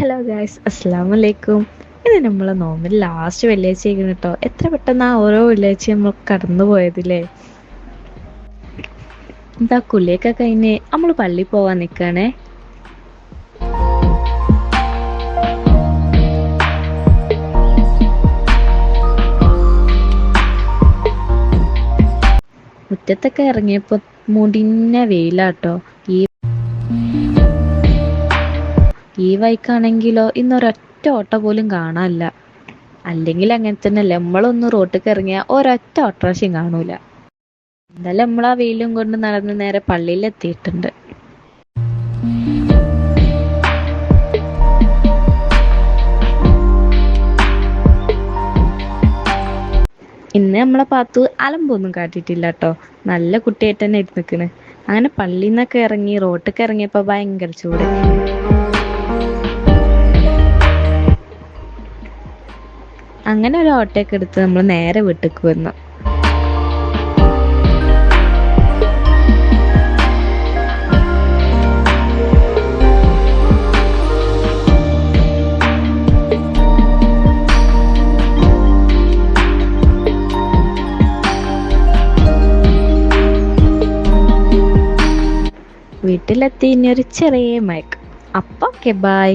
Hello guys, അസ്സലാമു അലൈക്കും. ഇത് നമ്മളെ നോമ്പിൽ ലാസ്റ്റ് വെള്ളിയാഴ്ച ആയിരിക്കും കേട്ടോ. എത്ര പെട്ടെന്ന് ആ ഓരോ വെള്ളിയാഴ്ച നമ്മൾ കടന്നു പോയതില്ലേ. എന്താ കുളിയൊക്കെ കഴിഞ്ഞ് നമ്മൾ പള്ളിയിൽ പോവാൻ നിൽക്കണേ. മുറ്റത്തൊക്കെ ഇറങ്ങിയപ്പോ മുടിഞ്ഞ വെയിലാട്ടോ. ഈ ഈ വൈക്കാണെങ്കിലോ ഇന്നൊരൊറ്റ ഓട്ടോ പോലും കാണാനില്ല. അല്ലെങ്കിൽ അങ്ങനെ തന്നെയല്ലേ, നമ്മളൊന്ന് റോട്ടിലേക്ക് ഇറങ്ങിയാൽ ഒരൊറ്റ ഓട്ടോറിക്ഷയും കാണൂല. എന്തായാലും നമ്മൾ ആ വെയിലും കൊണ്ട് നടന്ന് നേരെ പള്ളിയിൽ എത്തിയിട്ടുണ്ട്. ഇന്ന് നമ്മളെ പാത്തു അലമ്പൊന്നും കാട്ടിയിട്ടില്ല കേട്ടോ. നല്ല കുട്ടിയായിട്ട് തന്നെ ഇരുന്നിക്കണ്. അങ്ങനെ പള്ളിയിൽ നിന്നൊക്കെ ഇറങ്ങി റോട്ടിലേക്ക് ഇറങ്ങിയപ്പോ ഭയങ്കര ചൂട്. അങ്ങനെ ഒരു ഓട്ടോയൊക്കെ എടുത്ത് നമ്മൾ നേരെ വീട്ടിലേക്ക് വന്നു. വീട്ടിലെത്തി ഇനി ഒരു ചെറിയ മയക്കം. അപ്പൊ ഓക്കെ, ബൈ.